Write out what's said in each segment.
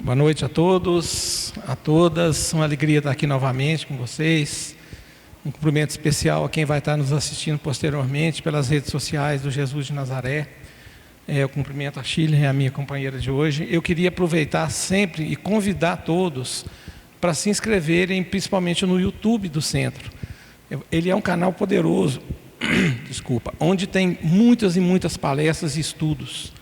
Boa noite a todos, a todas. Uma alegria estar aqui novamente com vocês. Um cumprimento especial a quem vai estar nos assistindo posteriormente pelas redes sociais do Jesus de Nazaré. Eu cumprimento a Shirley, a minha companheira de hoje. Eu queria aproveitar sempre e convidar todos para se inscreverem, principalmente no YouTube do Centro. Ele é um canal poderoso, onde tem muitas e muitas palestras e estudos.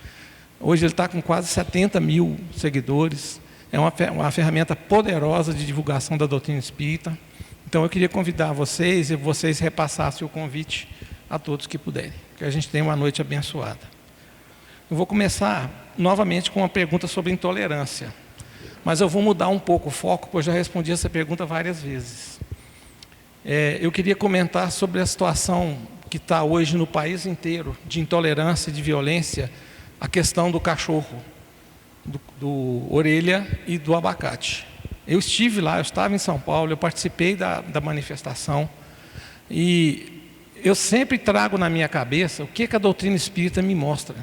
Hoje ele está com quase 70 mil seguidores. É uma ferramenta poderosa de divulgação da doutrina espírita. Então eu queria convidar vocês e vocês repassassem o convite a todos que puderem. Que a gente tenha uma noite abençoada. Eu vou começar novamente com uma pergunta sobre intolerância. Mas eu vou mudar um pouco o foco, pois eu já respondi essa pergunta várias vezes. Eu queria comentar sobre a situação que está hoje no país inteiro, de intolerância e de violência, a questão do cachorro, do orelha e do abacate. Eu estive lá, eu estava em São Paulo, eu participei da manifestação e eu sempre trago na minha cabeça o que a doutrina espírita me mostra.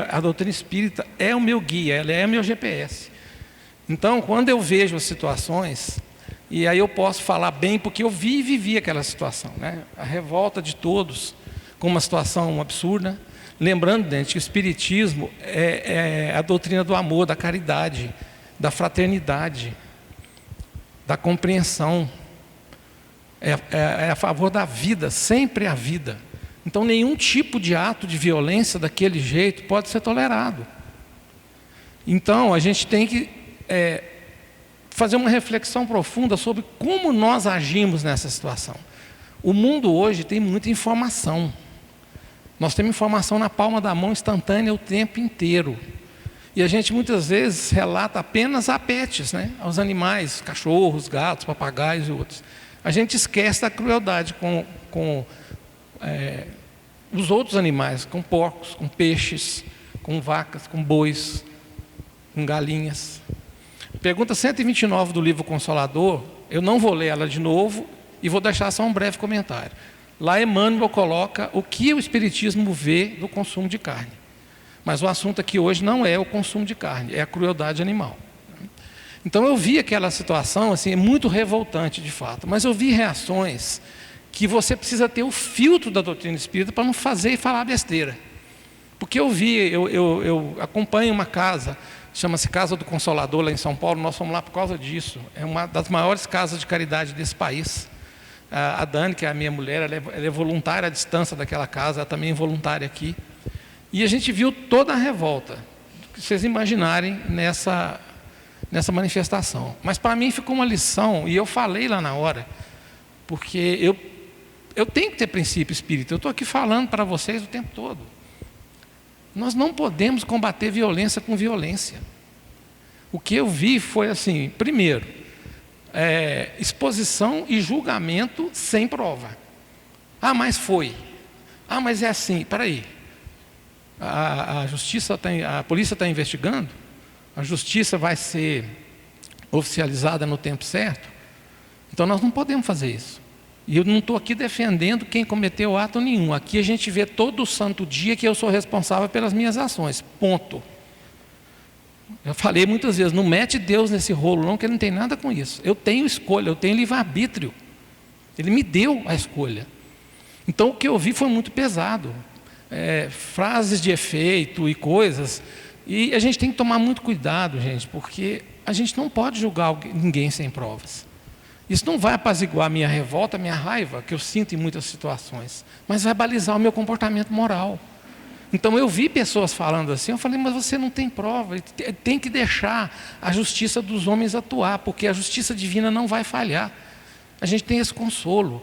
A doutrina espírita é o meu guia, ela é o meu GPS. Então, quando eu vejo as situações, e aí eu posso falar bem, porque eu vi e vivi aquela situação, né? A revolta de todos, com uma situação absurda. Lembrando, gente, que o Espiritismo é a doutrina do amor, da caridade, da fraternidade, da compreensão. É a favor da vida, sempre a vida. Então, nenhum tipo de ato de violência daquele jeito pode ser tolerado. Então, a gente tem que fazer uma reflexão profunda sobre como nós agimos nessa situação. O mundo hoje tem muita informação. Nós temos informação na palma da mão instantânea o tempo inteiro. E a gente muitas vezes relata apenas a pets, né? Aos animais, cachorros, gatos, papagaios e outros. A gente esquece da crueldade com os outros animais, com porcos, com peixes, com vacas, com bois, com galinhas. Pergunta 129 do livro Consolador, eu não vou ler ela de novo e vou deixar só um breve comentário. Lá Emmanuel coloca o que o Espiritismo vê do consumo de carne. Mas o assunto aqui hoje não é o consumo de carne, é a crueldade animal. Então eu vi aquela situação assim, muito revoltante de fato, mas eu vi reações que você precisa ter o filtro da doutrina espírita para não fazer e falar besteira. Porque eu acompanho uma casa, chama-se Casa do Consolador, lá em São Paulo, nós fomos lá por causa disso. É uma das maiores casas de caridade desse país. A Dani, que é a minha mulher, ela é voluntária à distância daquela casa, ela também é voluntária aqui. E a gente viu toda a revolta, que vocês imaginarem nessa manifestação. Mas para mim ficou uma lição, e eu falei lá na hora, porque eu tenho que ter princípio espírita, eu estou aqui falando para vocês o tempo todo. Nós não podemos combater violência com violência. O que eu vi foi assim, primeiro, exposição e julgamento sem prova. Ah, mas foi. Ah, mas é assim. Espera aí. A polícia está investigando? A justiça vai ser oficializada no tempo certo? Então nós não podemos fazer isso. E eu não estou aqui defendendo quem cometeu ato nenhum. Aqui a gente vê todo santo dia que eu sou responsável pelas minhas ações. Ponto. Eu falei muitas vezes, não mete Deus nesse rolo não, que ele não tem nada com isso. Eu tenho escolha, eu tenho livre-arbítrio. Ele me deu a escolha. Então o que eu vi foi muito pesado. Frases de efeito e coisas. E a gente tem que tomar muito cuidado, gente, porque a gente não pode julgar ninguém sem provas. Isso não vai apaziguar a minha revolta, a minha raiva, que eu sinto em muitas situações, mas vai balizar o meu comportamento moral. Então eu vi pessoas falando assim, eu falei, mas você não tem prova, tem que deixar a justiça dos homens atuar, porque a justiça divina não vai falhar. A gente tem esse consolo.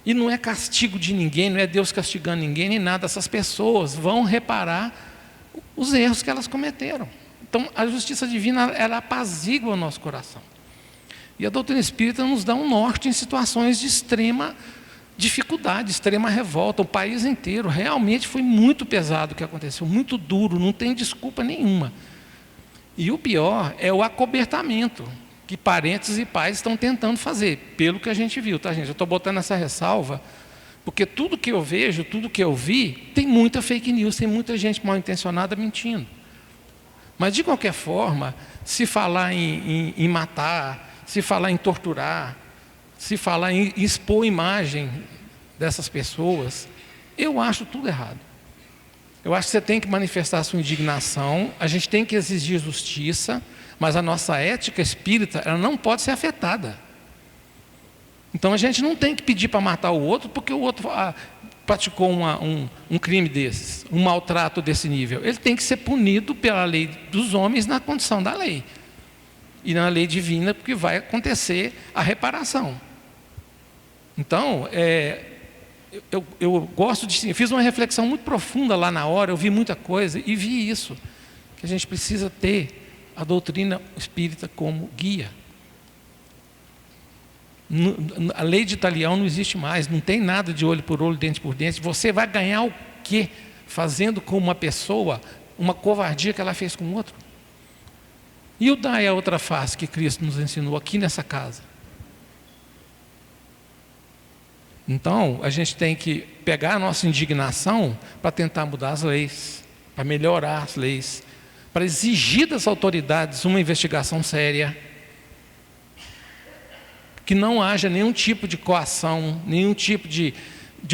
E não é castigo de ninguém, não é Deus castigando ninguém, nem nada. Essas pessoas vão reparar os erros que elas cometeram. Então a justiça divina, ela apazigua o nosso coração. E a doutrina espírita nos dá um norte em situações de extrema dificuldade, extrema revolta. O país inteiro realmente foi muito pesado o que aconteceu, muito duro, não tem desculpa nenhuma. E o pior é o acobertamento que parentes e pais estão tentando fazer, pelo que a gente viu, tá, gente? Eu estou botando essa ressalva, porque tudo que eu vejo, tudo que eu vi, tem muita fake news, tem muita gente mal intencionada mentindo. Mas, de qualquer forma, se falar em matar, se falar em torturar, se falar em expor imagem dessas pessoas, eu acho tudo errado. Eu acho que você tem que manifestar a sua indignação, a gente tem que exigir justiça, mas a nossa ética espírita, ela não pode ser afetada. Então a gente não tem que pedir para matar o outro porque o outro praticou um crime desses, um maltrato desse nível. Ele tem que ser punido pela lei dos homens na condição da lei. E na lei divina, porque vai acontecer a reparação. Então, eu gosto de... Eu fiz uma reflexão muito profunda lá na hora, eu vi muita coisa e vi isso, que a gente precisa ter a doutrina espírita como guia. A lei de Talião não existe mais, não tem nada de olho por olho, dente por dente. Você vai ganhar o quê fazendo com uma pessoa uma covardia que ela fez com o outro? E o dar é a outra face que Cristo nos ensinou aqui nessa casa. Então, a gente tem que pegar a nossa indignação para tentar mudar as leis, para melhorar as leis, para exigir das autoridades uma investigação séria, que não haja nenhum tipo de coação, nenhum tipo de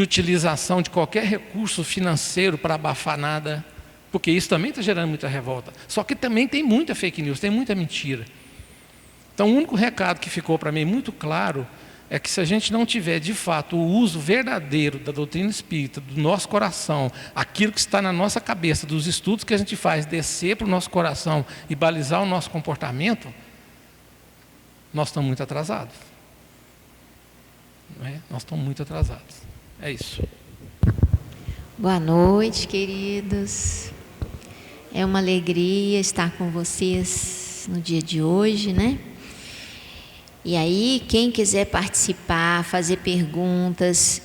utilização de qualquer recurso financeiro para abafar nada, porque isso também está gerando muita revolta. Só que também tem muita fake news, tem muita mentira. Então, o único recado que ficou para mim muito claro é que se a gente não tiver, de fato, o uso verdadeiro da doutrina espírita, do nosso coração, aquilo que está na nossa cabeça, dos estudos que a gente faz, descer para o nosso coração e balizar o nosso comportamento, nós estamos muito atrasados. Não é? Nós estamos muito atrasados. É isso. Boa noite, queridos. É uma alegria estar com vocês no dia de hoje, né? E aí, quem quiser participar, fazer perguntas,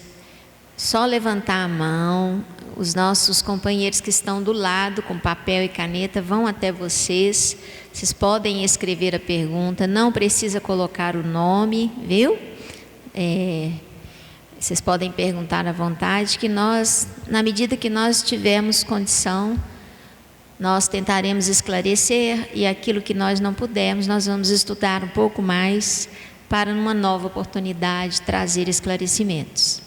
só levantar a mão. Os nossos companheiros que estão do lado, com papel e caneta, vão até vocês. Vocês podem escrever a pergunta, não precisa colocar o nome, viu? Vocês podem perguntar à vontade, que nós, na medida que nós tivermos condição, nós tentaremos esclarecer, e aquilo que nós não pudermos, nós vamos estudar um pouco mais para, numa nova oportunidade, trazer esclarecimentos.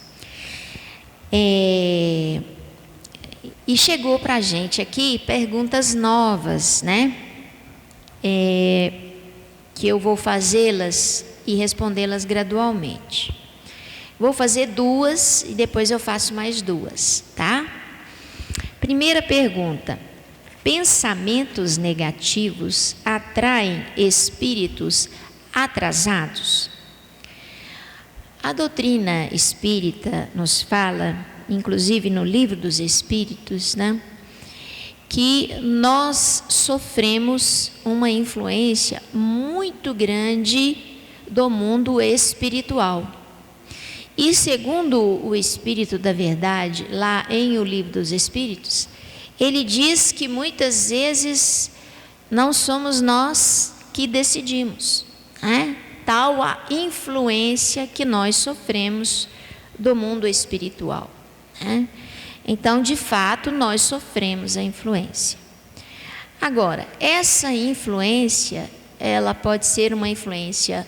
E chegou para a gente aqui perguntas novas, né? Que eu vou fazê-las e respondê-las gradualmente. Vou fazer duas e depois eu faço mais duas, tá? Primeira pergunta: pensamentos negativos atraem espíritos atrasados? A doutrina espírita nos fala, inclusive no Livro dos Espíritos, né, que nós sofremos uma influência muito grande do mundo espiritual. E segundo o Espírito da Verdade, lá em O Livro dos Espíritos, ele diz que muitas vezes não somos nós que decidimos, né? Tal a influência que nós sofremos do mundo espiritual, né? Então, de fato, nós sofremos a influência. Agora, essa influência, ela pode ser uma influência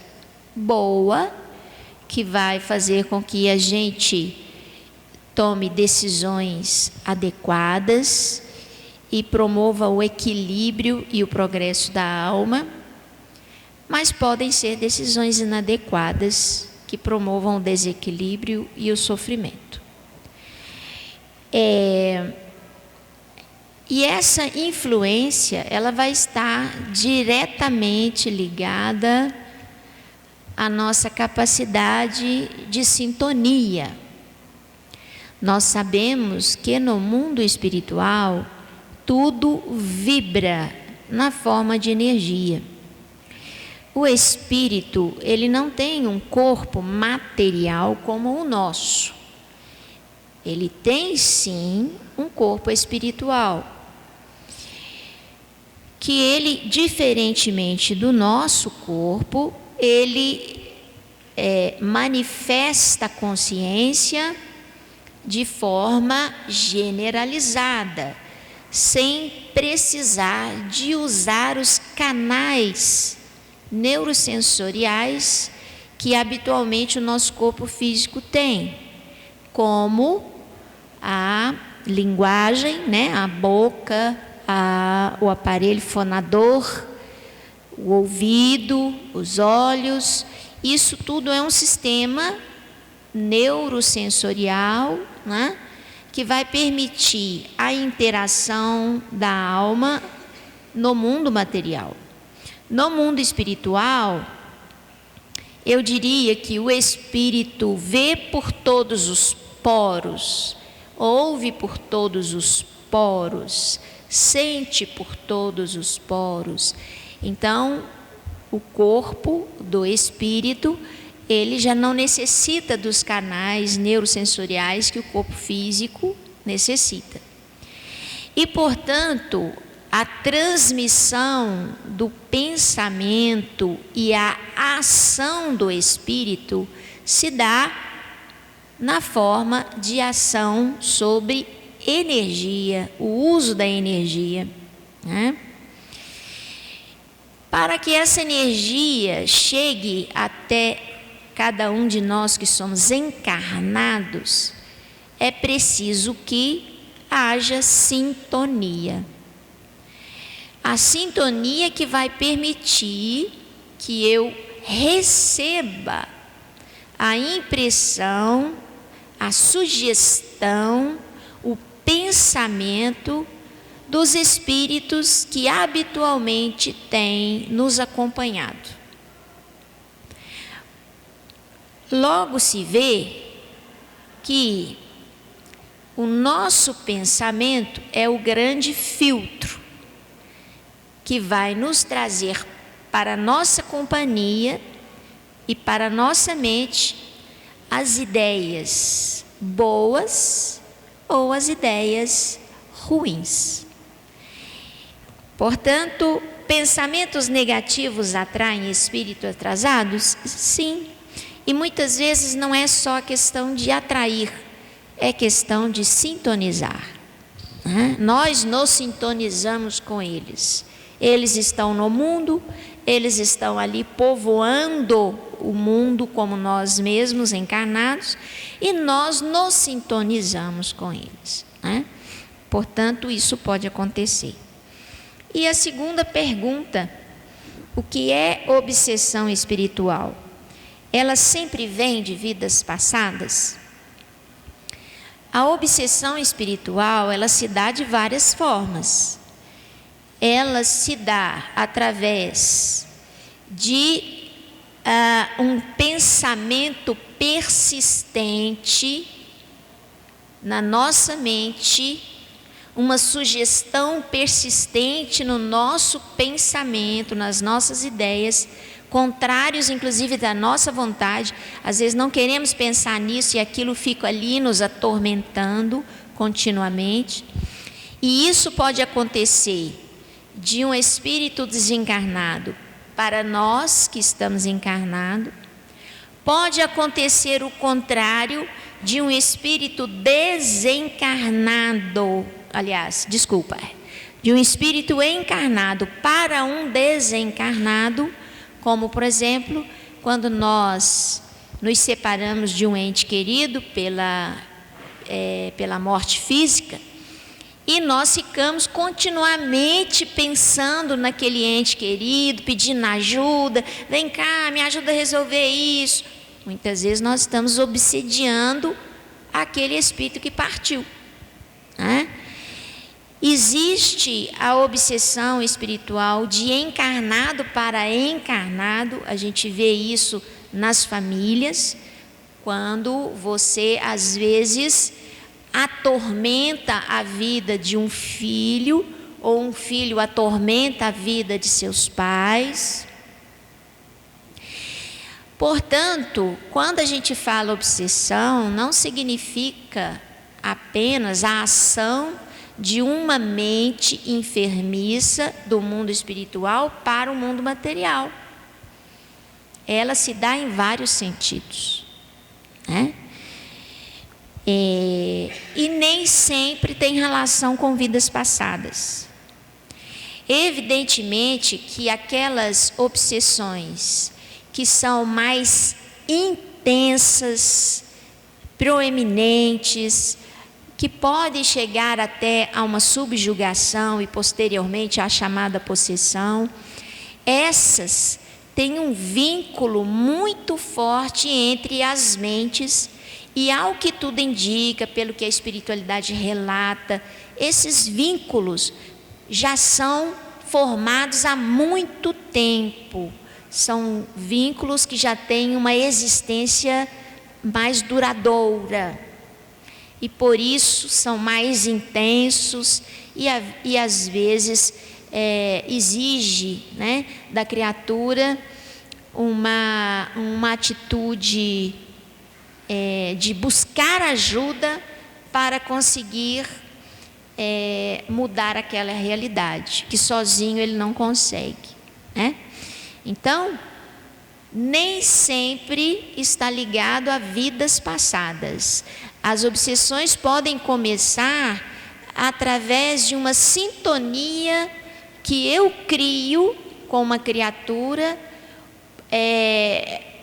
boa, que vai fazer com que a gente tome decisões adequadas e promova o equilíbrio e o progresso da alma, mas podem ser decisões inadequadas que promovam o desequilíbrio e o sofrimento. E essa influência, ela vai estar diretamente ligada à nossa capacidade de sintonia. Nós sabemos que no mundo espiritual tudo vibra na forma de energia. O espírito, ele não tem um corpo material como o nosso. Ele tem sim um corpo espiritual, que ele, diferentemente do nosso corpo, ele manifesta a consciência de forma generalizada, sem precisar de usar os canais neurosensoriais que habitualmente o nosso corpo físico tem, como a linguagem, né? A boca, o aparelho fonador, o ouvido, os olhos. Isso tudo é um sistema neurosensorial, né? Que vai permitir a interação da alma no mundo material. No mundo espiritual, eu diria que o espírito vê por todos os poros, ouve por todos os poros, sente por todos os poros. Então, o corpo do espírito, ele já não necessita dos canais neurosensoriais que o corpo físico necessita. E, portanto, a transmissão do pensamento e a ação do espírito se dá na forma de ação sobre energia, o uso da energia, né? Para que essa energia chegue até cada um de nós que somos encarnados, é preciso que haja sintonia. A sintonia que vai permitir que eu receba a impressão, a sugestão, o pensamento dos espíritos que habitualmente têm nos acompanhado. Logo se vê que o nosso pensamento é o grande filtro que vai nos trazer para a nossa companhia e para a nossa mente as ideias boas ou as ideias ruins. Portanto, pensamentos negativos atraem espíritos atrasados? Sim. E muitas vezes não é só questão de atrair, é questão de sintonizar, né? Nós nos sintonizamos com eles. Eles estão no mundo, eles estão ali povoando o mundo como nós mesmos encarnados, e nós nos sintonizamos com eles, né? Portanto, isso pode acontecer. E a segunda pergunta, o que é obsessão espiritual? Ela sempre vem de vidas passadas? A obsessão espiritual, ela se dá de várias formas. Ela se dá através de um pensamento persistente na nossa mente, uma sugestão persistente no nosso pensamento, nas nossas ideias, contrários inclusive da nossa vontade. Às vezes não queremos pensar nisso e aquilo fica ali nos atormentando continuamente. E isso pode acontecer de um espírito desencarnado para nós que estamos encarnados. Pode acontecer o contrário, de um espírito desencarnado, de um espírito encarnado para um desencarnado, como por exemplo, quando nós nos separamos de um ente querido pela morte física, e nós ficamos continuamente pensando naquele ente querido, pedindo ajuda, vem cá, me ajuda a resolver isso. Muitas vezes nós estamos obsediando aquele espírito que partiu, né? Existe a obsessão espiritual de encarnado para encarnado. A gente vê isso nas famílias, quando você às vezes atormenta a vida de um filho, ou um filho atormenta a vida de seus pais. Portanto, quando a gente fala obsessão, não significa apenas a ação de uma mente enfermiça do mundo espiritual para o mundo material. Ela se dá em vários sentidos, né? E nem sempre tem relação com vidas passadas. Evidentemente que aquelas obsessões que são mais intensas, proeminentes, que podem chegar até a uma subjugação e posteriormente à chamada possessão, essas têm um vínculo muito forte entre as mentes e, ao que tudo indica, pelo que a espiritualidade relata, esses vínculos já são formados há muito tempo. São vínculos que já têm uma existência mais duradoura. E por isso são mais intensos e às vezes exige, né, da criatura uma atitude de buscar ajuda para conseguir mudar aquela realidade, que sozinho ele não consegue, né? Então, nem sempre está ligado a vidas passadas. As obsessões podem começar através de uma sintonia que eu crio com uma criatura,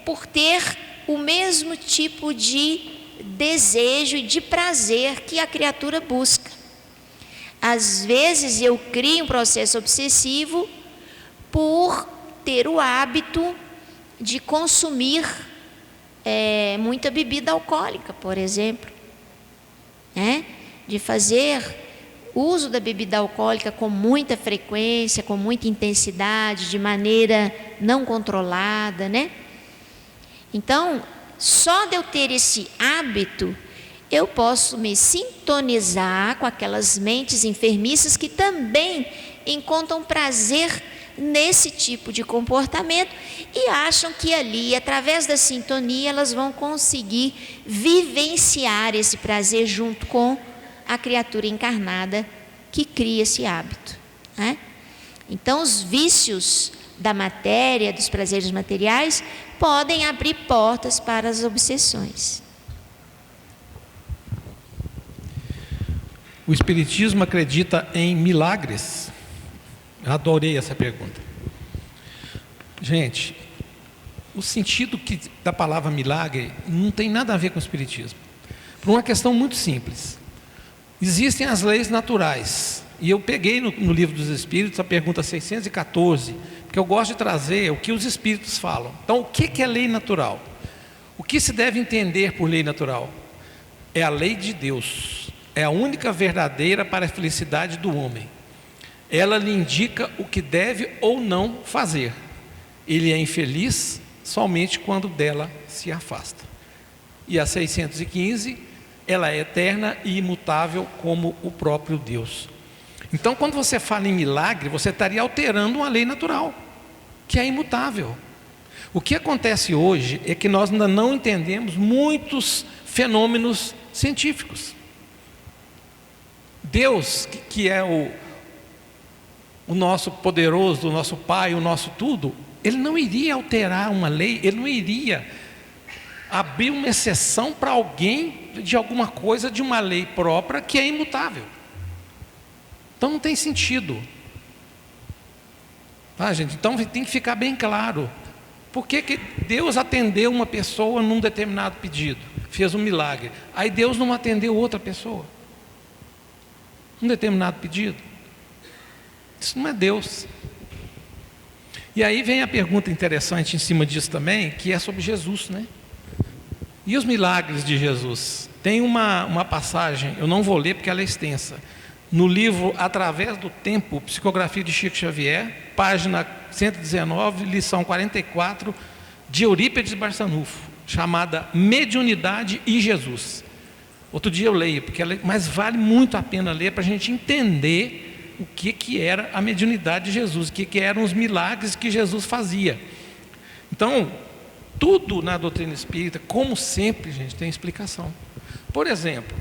por ter o mesmo tipo de desejo e de prazer que a criatura busca. Às vezes eu crio um processo obsessivo por ter o hábito de consumir muita bebida alcoólica, por exemplo, né? De fazer uso da bebida alcoólica com muita frequência, com muita intensidade, de maneira não controlada, né? Então, só de eu ter esse hábito, eu posso me sintonizar com aquelas mentes enfermiças que também encontram prazer nesse tipo de comportamento e acham que ali, através da sintonia, elas vão conseguir vivenciar esse prazer junto com a criatura encarnada que cria esse hábito, né? Então, os vícios da matéria, dos prazeres materiais, podem abrir portas para as obsessões. O Espiritismo acredita em milagres? Eu adorei essa pergunta. Gente, o sentido da palavra milagre não tem nada a ver com o Espiritismo. Por uma questão muito simples. Existem as leis naturais. E eu peguei no Livro dos Espíritos a pergunta 614, porque eu gosto de trazer o que os Espíritos falam. Então, o que é lei natural? O que se deve entender por lei natural? É a lei de Deus. É a única verdadeira para a felicidade do homem. Ela lhe indica o que deve ou não fazer. Ele é infeliz somente quando dela se afasta. E a 615, ela é eterna e imutável como o próprio Deus. Então, quando você fala em milagre, você estaria alterando uma lei natural, que é imutável. O que acontece hoje é que nós ainda não entendemos muitos fenômenos científicos. Deus, que é o nosso poderoso, o nosso Pai, o nosso tudo, Ele não iria alterar uma lei, Ele não iria abrir uma exceção para alguém de alguma coisa, de uma lei própria que é imutável. Então não tem sentido. Tá, gente? Então tem que ficar bem claro. Por que Deus atendeu uma pessoa num determinado pedido? Fez um milagre. Aí Deus não atendeu outra pessoa num determinado pedido? Isso não é Deus. E aí vem a pergunta interessante em cima disso também, que é sobre Jesus, né? E os milagres de Jesus? Tem uma passagem, eu não vou ler porque ela é extensa, no livro Através do Tempo, psicografia de Chico Xavier, página 119, lição 44, de Eurípides Barçanufo, chamada Mediunidade e Jesus. Outro dia eu leio, mas vale muito a pena ler para a gente entender o que era a mediunidade de Jesus, o que eram os milagres que Jesus fazia. Então, tudo na doutrina espírita, como sempre, gente, tem explicação. Por exemplo,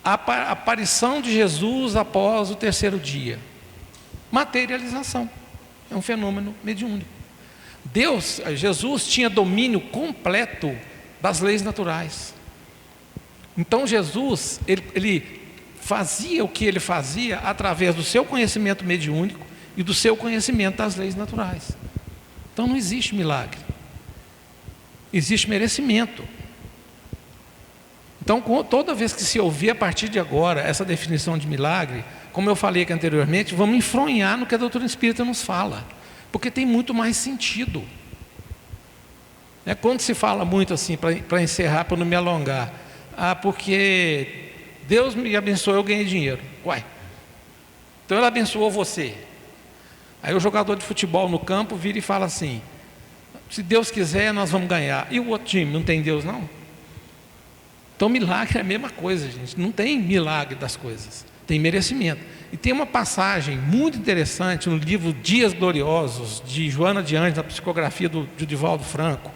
a aparição de Jesus após o terceiro dia. Materialização. É um fenômeno mediúnico. Jesus tinha domínio completo das leis naturais. Então Jesus, ele fazia o que ele fazia através do seu conhecimento mediúnico e do seu conhecimento das leis naturais. Então não existe milagre, existe merecimento. Então toda vez que se ouvir a partir de agora essa definição de milagre, como eu falei aqui anteriormente, vamos enfronhar no que a doutrina espírita nos fala, porque tem muito mais sentido. Quando se fala muito assim, para encerrar, para não me alongar, porque Deus me abençoou, eu ganhei dinheiro. Uai, então Ele abençoou você. Aí o jogador de futebol no campo vira e fala assim: se Deus quiser, nós vamos ganhar. E o outro time, não tem Deus não? Então milagre é a mesma coisa, gente. Não tem milagre das coisas, tem merecimento. E tem uma passagem muito interessante no livro Dias Gloriosos, de Joana de Anjos, na psicografia do Divaldo Franco,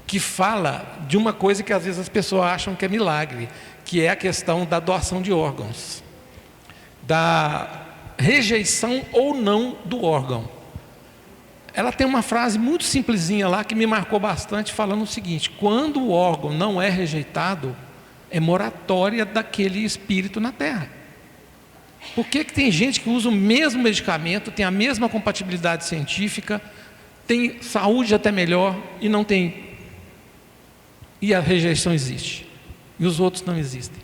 que fala de uma coisa que às vezes as pessoas acham que é milagre, que é a questão da doação de órgãos, da rejeição ou não do órgão. Ela tem uma frase muito simplesinha lá que me marcou bastante, falando o seguinte: quando o órgão não é rejeitado, é moratória daquele espírito na terra. Por que tem gente que usa o mesmo medicamento, tem a mesma compatibilidade científica, tem saúde até melhor e não tem, e a rejeição existe, e os outros não existem?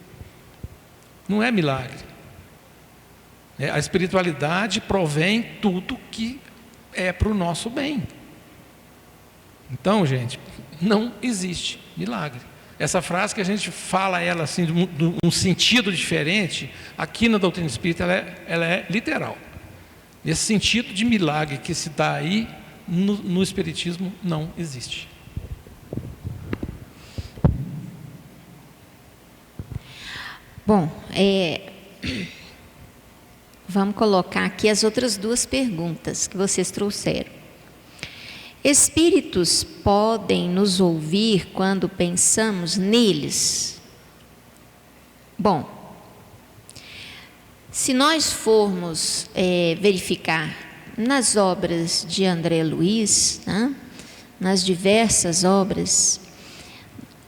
Não é milagre. A espiritualidade provém tudo que é para o nosso bem. Então, gente, não existe milagre. Essa frase que a gente fala ela assim, de um sentido diferente, aqui na doutrina espírita ela é literal. Esse sentido de milagre que se dá aí no espiritismo não existe. Bom, vamos colocar aqui as outras duas perguntas que vocês trouxeram. Espíritos podem nos ouvir quando pensamos neles? Bom, se nós formos verificar nas obras de André Luiz, né, nas diversas obras,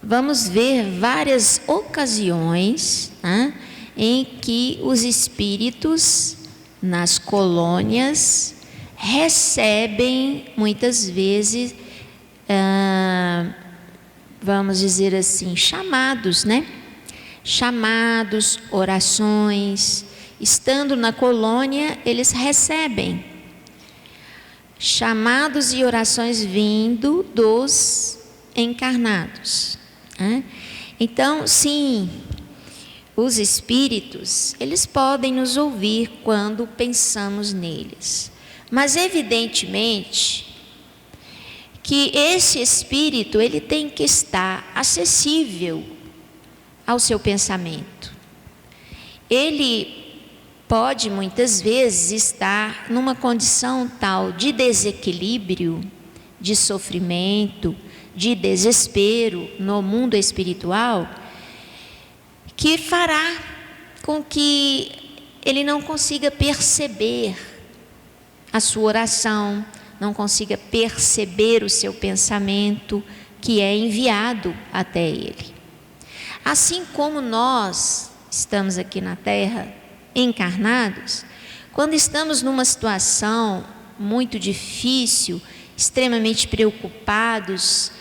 vamos ver várias ocasiões, né, em que os espíritos nas colônias recebem muitas vezes, vamos dizer assim, chamados, né? Chamados, orações. Estando na colônia, eles recebem chamados e orações vindo dos encarnados, né? Então, sim, os espíritos, eles podem nos ouvir quando pensamos neles. Mas evidentemente que esse espírito, ele tem que estar acessível ao seu pensamento. Ele pode muitas vezes estar numa condição tal de desequilíbrio, de sofrimento, de desespero no mundo espiritual, que fará com que ele não consiga perceber a sua oração, não consiga perceber o seu pensamento que é enviado até ele. Assim como nós estamos aqui na Terra, encarnados, quando estamos numa situação muito difícil, extremamente preocupados,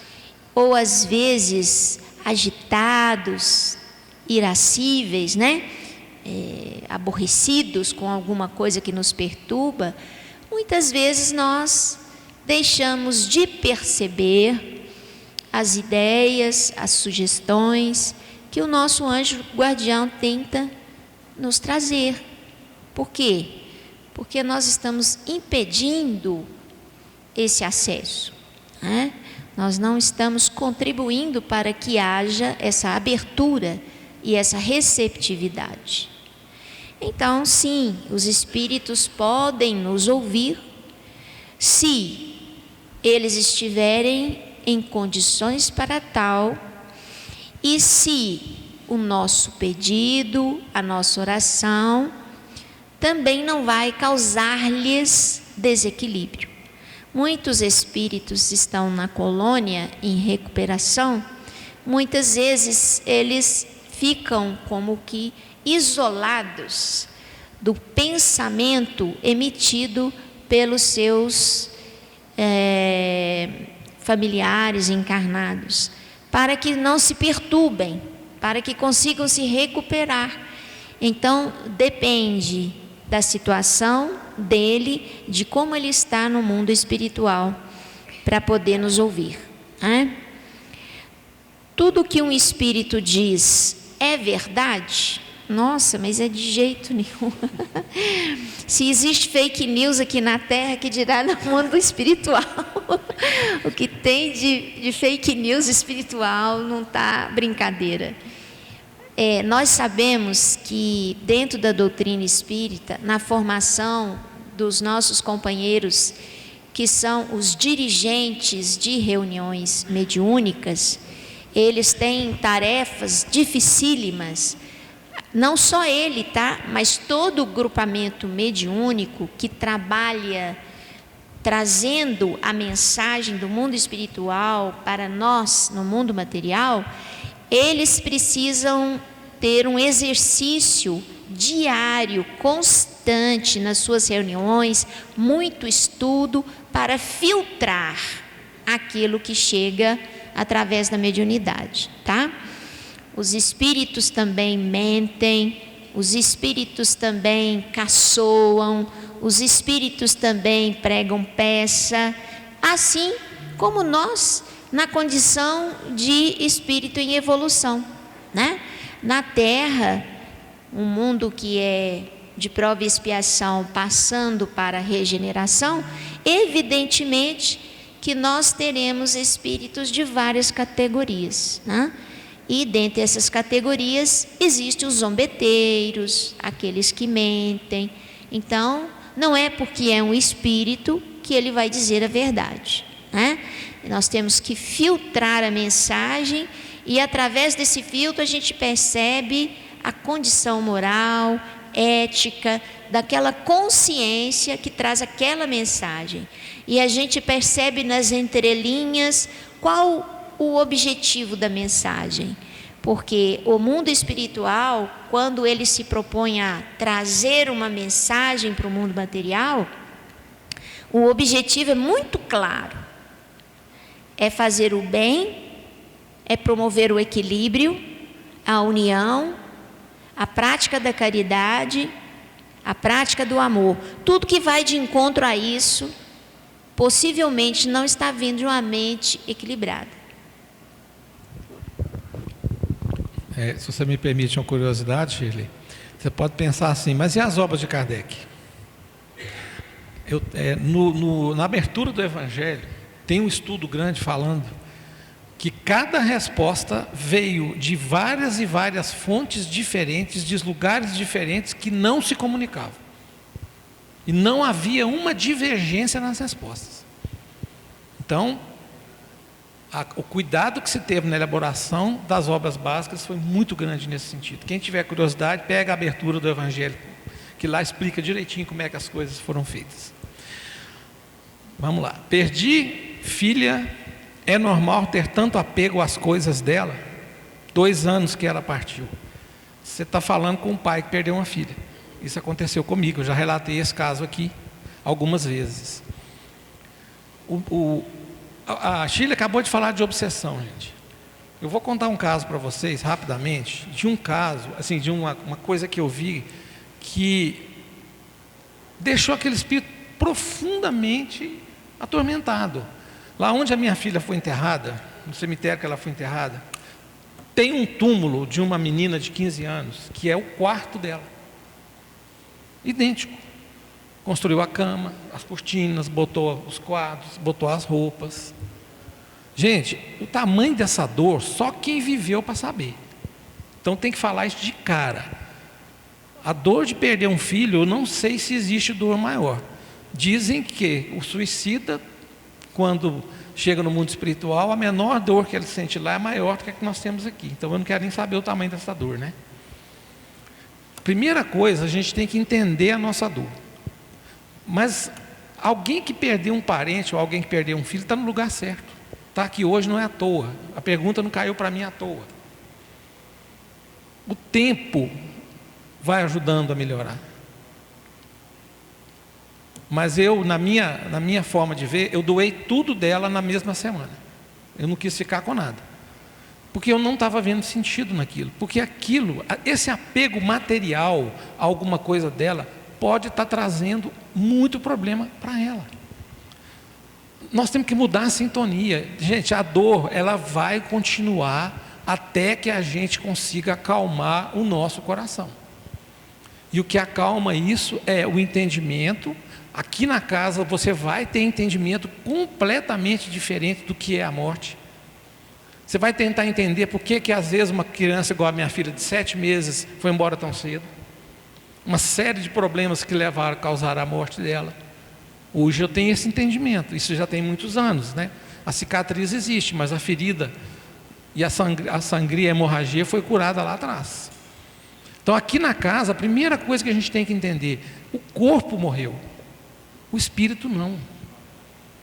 ou às vezes agitados, irascíveis, né? Aborrecidos com alguma coisa que nos perturba, muitas vezes nós deixamos de perceber as ideias, as sugestões que o nosso anjo guardião tenta nos trazer. Por quê? Porque nós estamos impedindo esse acesso, né? Nós não estamos contribuindo para que haja essa abertura e essa receptividade. Então, sim, os espíritos podem nos ouvir se eles estiverem em condições para tal e se o nosso pedido, a nossa oração também não vai causar-lhes desequilíbrio. Muitos espíritos estão na colônia em recuperação, muitas vezes eles ficam como que isolados do pensamento emitido pelos seus familiares encarnados, para que não se perturbem, para que consigam se recuperar. Então, depende da situação dele, de como ele está no mundo espiritual, para poder nos ouvir, né? Tudo que um espírito diz é verdade? Nossa, mas é de jeito nenhum. Se existe fake news aqui na Terra, que dirá no mundo espiritual? O que tem de fake news espiritual não está brincadeira. Nós sabemos que dentro da doutrina espírita, na formação dos nossos companheiros, que são os dirigentes de reuniões mediúnicas, eles têm tarefas dificílimas. Não só ele, tá? Mas todo o grupamento mediúnico que trabalha trazendo a mensagem do mundo espiritual para nós no mundo material, eles precisam ter um exercício diário, constante nas suas reuniões, muito estudo para filtrar aquilo que chega através da mediunidade, tá? Os espíritos também mentem, os espíritos também caçoam, os espíritos também pregam peça, assim como nós, na condição de espírito em evolução, né? Na Terra, um mundo que é de prova e expiação, passando para a regeneração, evidentemente que nós teremos espíritos de várias categorias, né? E dentre essas categorias existem os zombeteiros, aqueles que mentem. Então, não é porque é um espírito que ele vai dizer a verdade, né? Nós temos que filtrar a mensagem e através desse filtro a gente percebe a condição moral, ética, daquela consciência que traz aquela mensagem. E a gente percebe nas entrelinhas qual o objetivo da mensagem, porque o mundo espiritual, quando ele se propõe a trazer uma mensagem para o mundo material, o objetivo é muito claro: é fazer o bem, é promover o equilíbrio, a união, a prática da caridade, a prática do amor. Tudo que vai de encontro a isso, possivelmente não está vindo de uma mente equilibrada. Se você me permite uma curiosidade, Shirley, você pode pensar assim, mas e as obras de Kardec? Na abertura do Evangelho, tem um estudo grande falando que cada resposta veio de várias e várias fontes diferentes, de lugares diferentes que não se comunicavam. E não havia uma divergência nas respostas. Então, o cuidado que se teve na elaboração das obras básicas foi muito grande nesse sentido. Quem tiver curiosidade, pega a abertura do Evangelho, que lá explica direitinho como é que as coisas foram feitas. Vamos lá. Perdi filha, é normal ter tanto apego às coisas dela? 2 anos que ela partiu. Você está falando com um pai que perdeu uma filha. Isso aconteceu comigo, eu já relatei esse caso aqui algumas vezes. A Shirley acabou de falar de obsessão, gente. Eu vou contar um caso para vocês, rapidamente, de um caso, assim, de uma coisa que eu vi, que deixou aquele espírito profundamente atormentado. Lá onde a minha filha foi enterrada, no cemitério que ela foi enterrada, tem um túmulo de uma menina de 15 anos, que é o quarto dela. Idêntico. Construiu a cama, as cortinas, botou os quadros, botou as roupas. Gente, o tamanho dessa dor, só quem viveu para saber. Então tem que falar isso de cara. A dor de perder um filho, eu não sei se existe dor maior. Dizem que o suicida, quando chega no mundo espiritual, a menor dor que ele sente lá é maior do que a que nós temos aqui. Então eu não quero nem saber o tamanho dessa dor, né? Primeira coisa, a gente tem que entender a nossa dor. Mas alguém que perdeu um parente ou alguém que perdeu um filho está no lugar certo. Está aqui hoje não é à toa. A pergunta não caiu para mim à toa. O tempo vai ajudando a melhorar. Mas eu, na minha forma de ver, eu doei tudo dela na mesma semana. Eu não quis ficar com nada. Porque eu não estava vendo sentido naquilo. Porque esse apego material a alguma coisa dela, pode estar trazendo muito problema para ela. Nós temos que mudar a sintonia. Gente, a dor, ela vai continuar até que a gente consiga acalmar o nosso coração. E o que acalma isso é o entendimento. Aqui na casa você vai ter entendimento completamente diferente do que é a morte. Você vai tentar entender por que às vezes uma criança igual a minha filha de 7 meses foi embora tão cedo. Uma série de problemas que causaram a morte dela. Hoje eu tenho esse entendimento, isso já tem muitos anos, né? A cicatriz existe, mas a ferida e a sangria, a hemorragia foi curada lá atrás. Então aqui na casa, a primeira coisa que a gente tem que entender, o corpo morreu, o espírito não.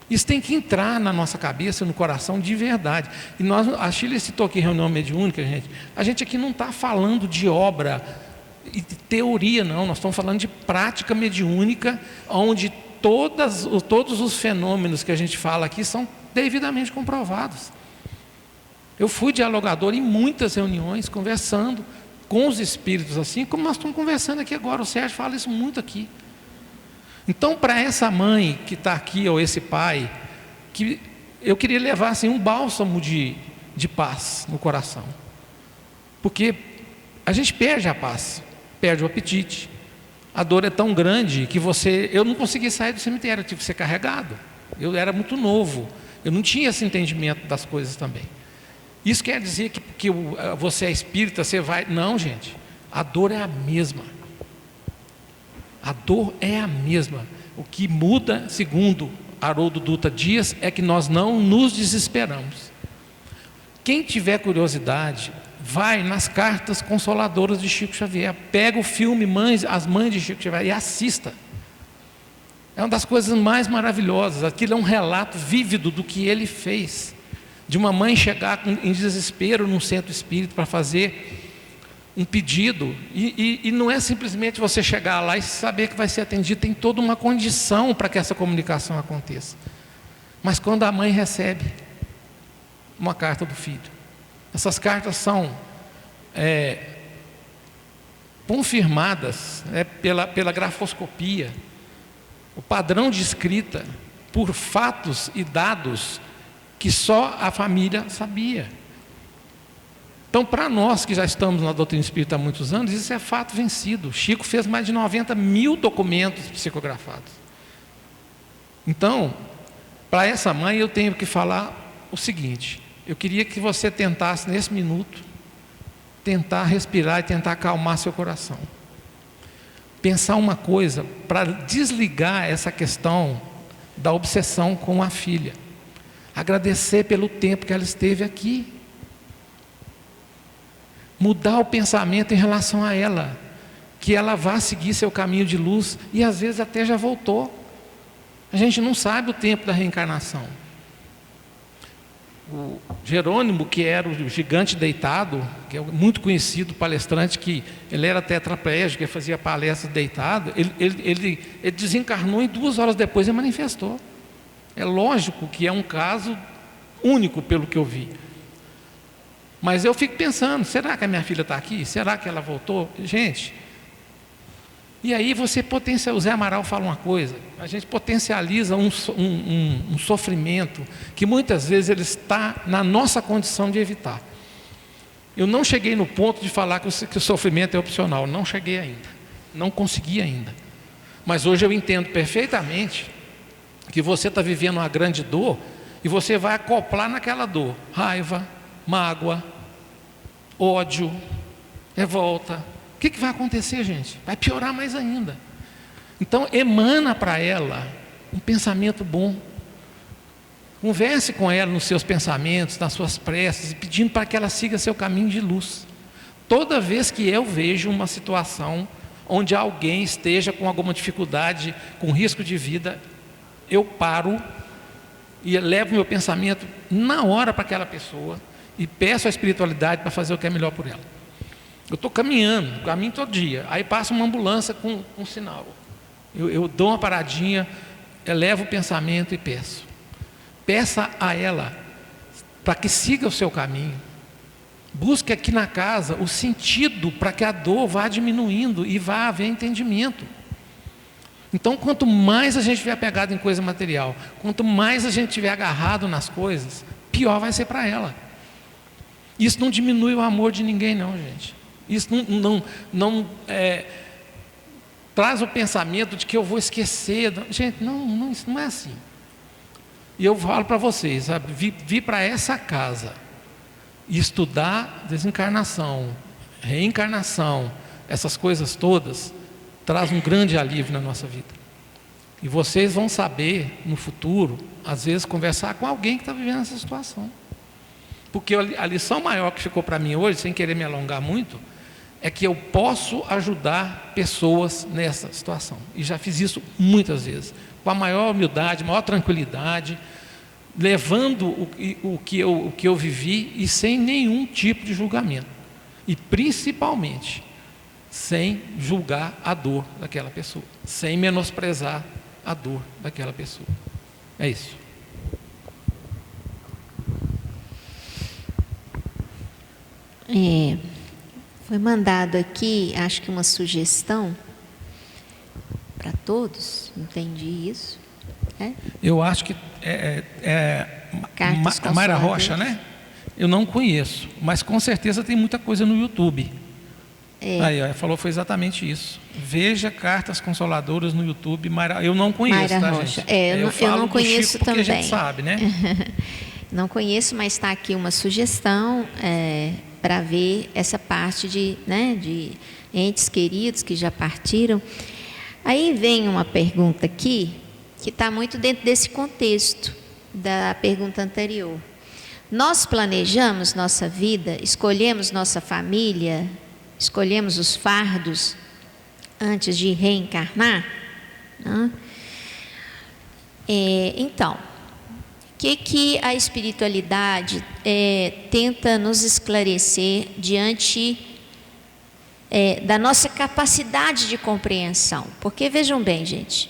Isso tem que entrar na nossa cabeça, no coração de verdade. E a Shirley citou aqui reunião mediúnica, gente. A gente aqui não está falando de obra e de teoria, não. Nós estamos falando de prática mediúnica, onde todos os fenômenos que a gente fala aqui são devidamente comprovados. Eu fui dialogador em muitas reuniões, conversando com os espíritos, assim como nós estamos conversando aqui agora. O Sérgio fala isso muito aqui. Então, para essa mãe que está aqui, ou esse pai, que eu queria levar assim, um bálsamo de paz no coração. Porque a gente perde a paz, perde o apetite. A dor é tão grande que eu não consegui sair do cemitério, eu tive que ser carregado. Eu era muito novo, eu não tinha esse entendimento das coisas também. Isso quer dizer que você é espírita, você vai... Não, gente, a dor é a mesma. A dor é a mesma. O que muda, segundo Haroldo Dutra Dias, é que nós não nos desesperamos. Quem tiver curiosidade, vai nas cartas consoladoras de Chico Xavier, pega o filme As Mães de Chico Xavier e assista. É uma das coisas mais maravilhosas. Aquilo é um relato vívido do que ele fez, de uma mãe chegar em desespero num centro espírita para fazer um pedido, e não é simplesmente você chegar lá e saber que vai ser atendido. Tem toda uma condição para que essa comunicação aconteça. Mas quando a mãe recebe uma carta do filho, essas cartas são confirmadas pela grafoscopia, o padrão de escrita, por fatos e dados que só a família sabia. Então, para nós que já estamos na doutrina espírita há muitos anos, isso é fato vencido. Chico fez mais de 90 mil documentos psicografados. Então, para essa mãe eu tenho que falar o seguinte: eu queria que você tentasse nesse minuto, tentar respirar e tentar acalmar seu coração. Pensar uma coisa para desligar essa questão da obsessão com a filha. Agradecer pelo tempo que ela esteve aqui. Mudar o pensamento em relação a ela, que ela vá seguir seu caminho de luz, e às vezes até já voltou. A gente não sabe o tempo da reencarnação. O Jerônimo, que era o gigante deitado, que é muito conhecido palestrante, que ele era tetraplégico, ele fazia palestras deitado, ele desencarnou e 2 horas depois ele manifestou. É lógico que é um caso único pelo que eu vi. Mas eu fico pensando, será que a minha filha está aqui? Será que ela voltou? Gente, e aí você potencializa, o Zé Amaral fala uma coisa, a gente potencializa um sofrimento que muitas vezes ele está na nossa condição de evitar. Eu não cheguei no ponto de falar que o sofrimento é opcional, não cheguei ainda, não consegui ainda. Mas hoje eu entendo perfeitamente que você está vivendo uma grande dor e você vai acoplar naquela dor, raiva, mágoa, ódio, revolta. O que vai acontecer, gente? Vai piorar mais ainda. Então emana para ela um pensamento bom. Converse com ela nos seus pensamentos, nas suas preces, pedindo para que ela siga seu caminho de luz. Toda vez que eu vejo uma situação onde alguém esteja com alguma dificuldade, com risco de vida, eu paro e levo meu pensamento na hora para aquela pessoa e peço a espiritualidade para fazer o que é melhor por ela. Eu estou caminhando, caminho todo dia. Aí passa uma ambulância com um sinal. Eu dou uma paradinha, elevo o pensamento e peço. Peça a ela para que siga o seu caminho. Busque aqui na casa o sentido para que a dor vá diminuindo e vá haver entendimento. Então, quanto mais a gente estiver apegado em coisa material, quanto mais a gente estiver agarrado nas coisas, pior vai ser para ela. Isso não diminui o amor de ninguém, não, gente. Isso não traz o pensamento de que eu vou esquecer. Gente, não, isso não é assim. E eu falo para vocês, sabe, vir para essa casa e estudar desencarnação, reencarnação, essas coisas todas, traz um grande alívio na nossa vida. E vocês vão saber, no futuro, às vezes, conversar com alguém que está vivendo essa situação. Porque a lição maior que ficou para mim hoje, sem querer me alongar muito, é que eu posso ajudar pessoas nessa situação. E já fiz isso muitas vezes, com a maior humildade, maior tranquilidade, levando o que eu vivi e sem nenhum tipo de julgamento. E principalmente, sem julgar a dor daquela pessoa, sem menosprezar a dor daquela pessoa. É isso. Foi mandado aqui, acho que uma sugestão para todos, entendi isso. Eu acho que Mayra Rocha, né? Eu não conheço, mas com certeza tem muita coisa no YouTube. Aí, ela falou, foi exatamente isso. Veja Cartas Consoladoras no YouTube. Eu não conheço, Mayra tá, Rocha. gente? Eu não conheço Chico, também. a gente sabe, né? Não conheço, mas está aqui uma sugestão para ver essa parte de entes queridos que já partiram. Aí vem uma pergunta aqui, que está muito dentro desse contexto da pergunta anterior. Nós planejamos nossa vida, escolhemos nossa família, escolhemos os fardos antes de reencarnar? Então, o que a espiritualidade tenta nos esclarecer diante da nossa capacidade de compreensão? Porque vejam bem, gente,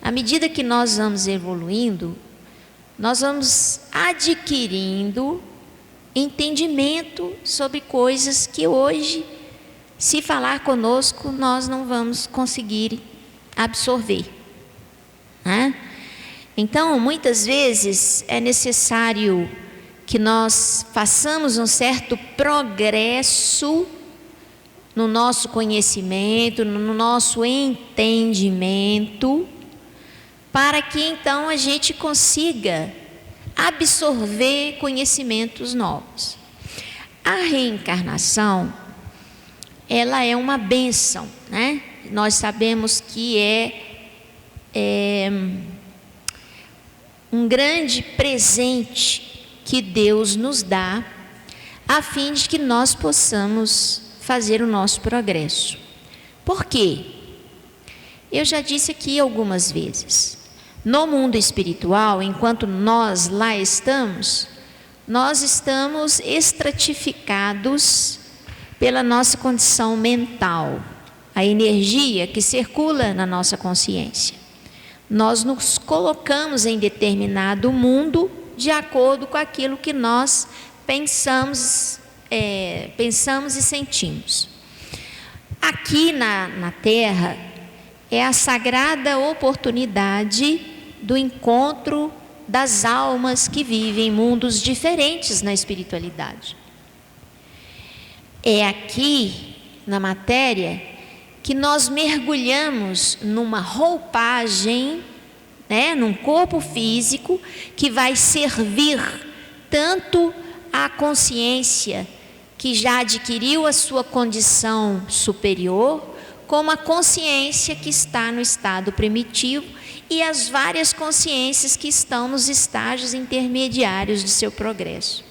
à medida que nós vamos evoluindo, nós vamos adquirindo entendimento sobre coisas que hoje, se falar conosco, nós não vamos conseguir absorver, né? Então, muitas vezes é necessário que nós façamos um certo progresso no nosso conhecimento, no nosso entendimento, para que então a gente consiga absorver conhecimentos novos. A reencarnação, ela é uma bênção, né? Nós sabemos que é um grande presente que Deus nos dá, a fim de que nós possamos fazer o nosso progresso. Por quê? Eu já disse aqui algumas vezes, no mundo espiritual, enquanto nós lá estamos, nós estamos estratificados pela nossa condição mental, a energia que circula na nossa consciência. Nós nos colocamos em determinado mundo de acordo com aquilo que nós pensamos e sentimos. Aqui na Terra é a sagrada oportunidade do encontro das almas que vivem em mundos diferentes na espiritualidade. É aqui na matéria que nós mergulhamos numa roupagem, num corpo físico que vai servir tanto à consciência que já adquiriu a sua condição superior, como a consciência que está no estado primitivo e as várias consciências que estão nos estágios intermediários de seu progresso.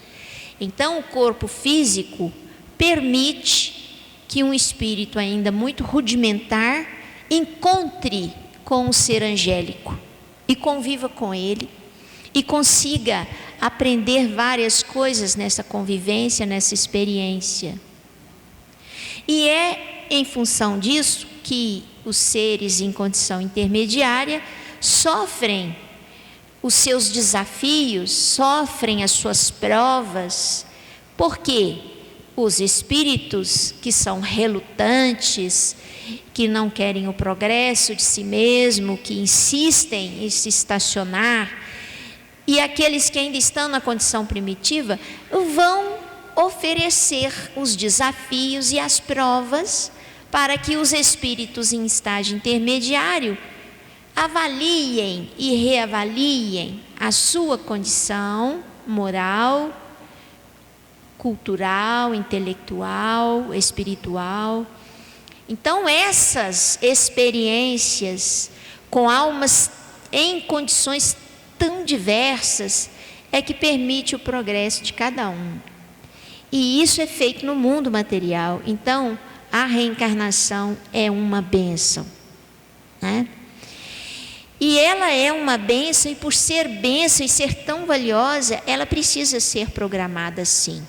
Então, o corpo físico permite que um espírito ainda muito rudimentar encontre com o ser angélico e conviva com ele e consiga aprender várias coisas nessa convivência, nessa experiência. E é em função disso que os seres em condição intermediária sofrem os seus desafios, sofrem as suas provas, porque os espíritos que são relutantes, que não querem o progresso de si mesmo, que insistem em se estacionar, e aqueles que ainda estão na condição primitiva, vão oferecer os desafios e as provas para que os espíritos em estágio intermediário avaliem e reavaliem a sua condição moral, cultural, intelectual, espiritual. Então, essas experiências com almas em condições tão diversas é que permite o progresso de cada um. E isso é feito no mundo material. Então, a reencarnação é uma bênção, né? E ela é uma bênção, e por ser bênção e ser tão valiosa, ela precisa ser programada sim.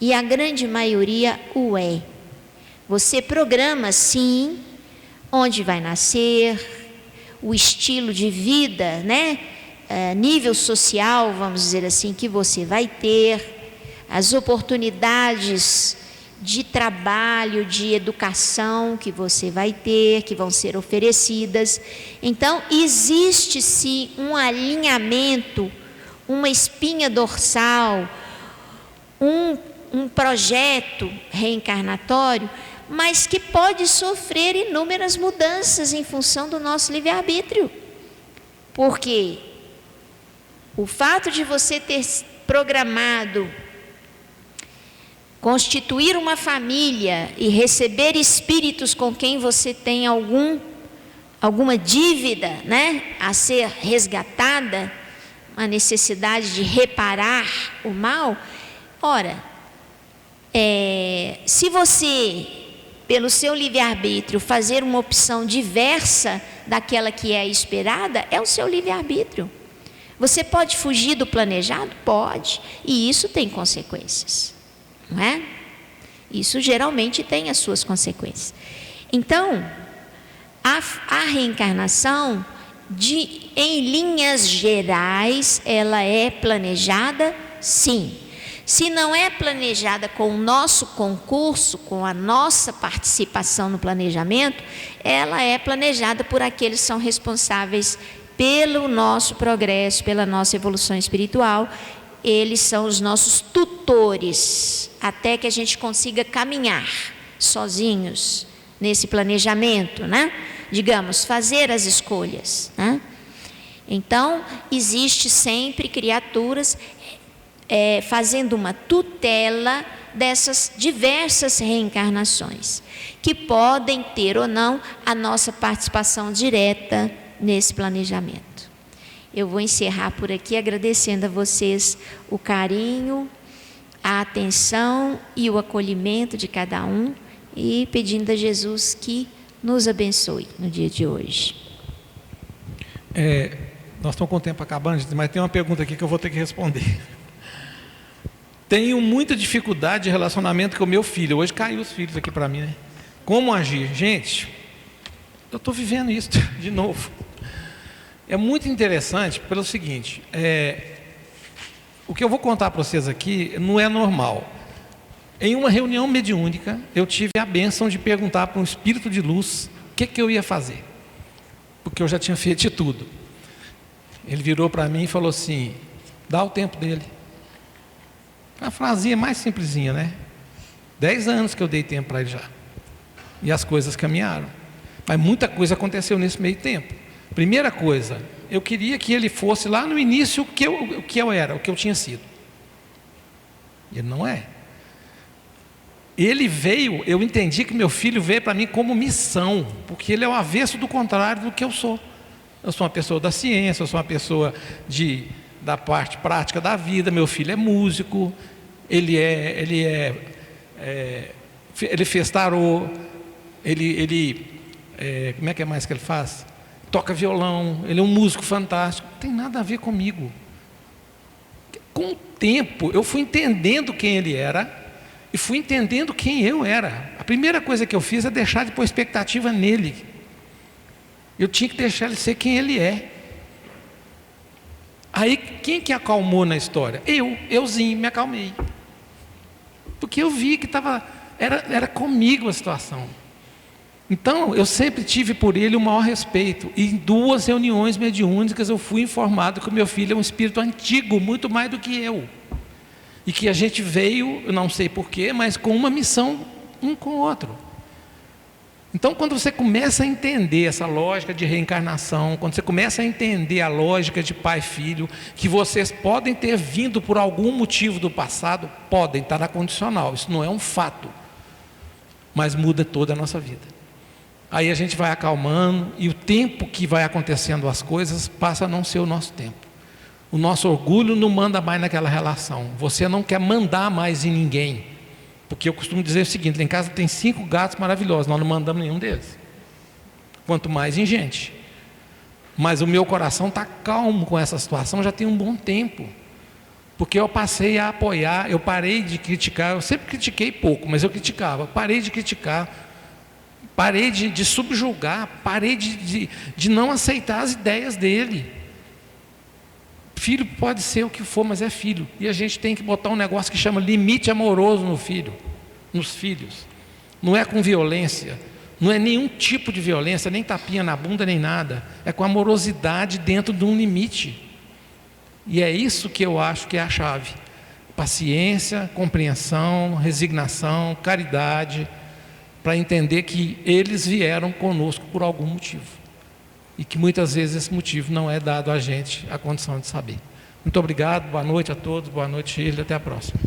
E a grande maioria o é. Você programa sim, onde vai nascer, o estilo de vida, né? Nível social, vamos dizer assim, que você vai ter, as oportunidades de trabalho, de educação que você vai ter, que vão ser oferecidas. Então, existe sim um alinhamento, uma espinha dorsal, um projeto reencarnatório, mas que pode sofrer inúmeras mudanças em função do nosso livre-arbítrio. Porque o fato de você ter programado constituir uma família e receber espíritos com quem você tem alguma dívida, né, a ser resgatada, a necessidade de reparar o mal. Ora, se você, pelo seu livre-arbítrio, fazer uma opção diversa daquela que é esperada, é o seu livre-arbítrio. Você pode fugir do planejado? Pode, e isso tem consequências. Não é? Isso geralmente tem as suas consequências. Então, a reencarnação, em linhas gerais, ela é planejada, sim. Se não é planejada com o nosso concurso, com a nossa participação no planejamento, ela é planejada por aqueles que são responsáveis pelo nosso progresso, pela nossa evolução espiritual. Eles são os nossos tutores, até que a gente consiga caminhar sozinhos nesse planejamento, né? Digamos, fazer as escolhas, né? Então, existe sempre criaturas fazendo uma tutela dessas diversas reencarnações, que podem ter ou não a nossa participação direta nesse planejamento. Eu vou encerrar por aqui agradecendo a vocês o carinho, a atenção e o acolhimento de cada um e pedindo a Jesus que nos abençoe no dia de hoje. Nós estamos com o tempo acabando, mas tem uma pergunta aqui que eu vou ter que responder. Tenho muita dificuldade de relacionamento com o meu filho. Hoje caiu os filhos aqui para mim, né? Como agir? Gente, eu estou vivendo isso de novo. É muito interessante pelo seguinte, o que eu vou contar para vocês aqui não é normal. Em uma reunião mediúnica, eu tive a bênção de perguntar para um espírito de luz o que eu ia fazer, porque eu já tinha feito de tudo. Ele virou para mim e falou assim: dá o tempo dele. Uma frasinha mais simplesinha, né? 10 anos que eu dei tempo para ele já, e as coisas caminharam, mas muita coisa aconteceu nesse meio tempo. Primeira coisa, eu queria que ele fosse lá no início o que eu era, o que eu tinha sido. Ele não é. Ele veio, eu entendi que meu filho veio para mim como missão, porque ele é o avesso do contrário do que eu sou. Eu sou uma pessoa da ciência, eu sou uma pessoa da parte prática da vida. Meu filho é músico, ele fez tarô, como é que é mais que ele faz? Toca violão, ele é um músico fantástico. Não tem nada a ver comigo. Com o tempo, eu fui entendendo quem ele era, e fui entendendo quem eu era. A primeira coisa que eu fiz é deixar de pôr expectativa nele. Eu tinha que deixar ele ser quem ele é. Aí, quem que acalmou na história? Euzinho, me acalmei. Porque eu vi que era comigo a situação. Então, eu sempre tive por ele o maior respeito. E em 2 reuniões mediúnicas eu fui informado que o meu filho é um espírito antigo, muito mais do que eu. E que a gente veio, eu não sei porquê, mas com uma missão um com o outro. Então, quando você começa a entender essa lógica de reencarnação, quando você começa a entender a lógica de pai e filho, que vocês podem ter vindo por algum motivo do passado, podem estar na condicional, isso não é um fato, mas muda toda a nossa vida. Aí a gente vai acalmando, e o tempo que vai acontecendo as coisas passa a não ser o nosso tempo. O nosso orgulho não manda mais naquela relação, você não quer mandar mais em ninguém. Porque eu costumo dizer o seguinte: lá em casa tem 5 gatos maravilhosos, nós não mandamos nenhum deles, quanto mais em gente. Mas o meu coração está calmo com essa situação já tem um bom tempo, porque eu passei a apoiar, eu parei de criticar. Eu sempre critiquei pouco, mas eu criticava. Parei de criticar, parei de subjugar, parei de não aceitar as ideias dele. Filho pode ser o que for, mas é filho. E a gente tem que botar um negócio que chama limite amoroso no filho, nos filhos. Não é com violência, não é nenhum tipo de violência, nem tapinha na bunda, nem nada. É com amorosidade dentro de um limite. E é isso que eu acho que é a chave. Paciência, compreensão, resignação, caridade, para entender que eles vieram conosco por algum motivo. E que muitas vezes esse motivo não é dado a gente a condição de saber. Muito obrigado, boa noite a todos, boa noite, Shirley, até a próxima.